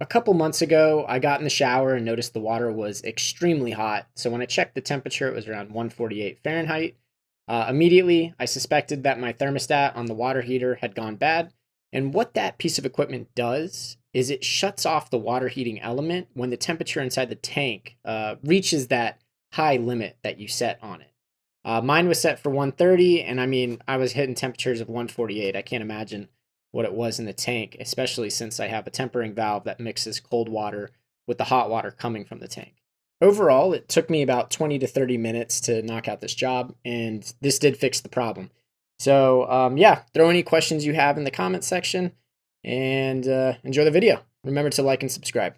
A couple months ago, I got in the shower and noticed the water was extremely hot. So when I checked the temperature, it was around 148 Fahrenheit. Immediately, I suspected that my thermostat on the water heater had gone bad. And what that piece of equipment does is it shuts off the water heating element when the temperature inside the tank reaches that high limit that you set on it. Mine was set for 130, and I mean, I was hitting temperatures of 148. I can't imagine what it was in the tank, especially since I have a tempering valve that mixes cold water with the hot water coming from the tank. Overall, it took me about 20 to 30 minutes to knock out this job, and this did fix the problem. So, yeah, throw any questions you have in the comment section and enjoy the video. Remember to like and subscribe.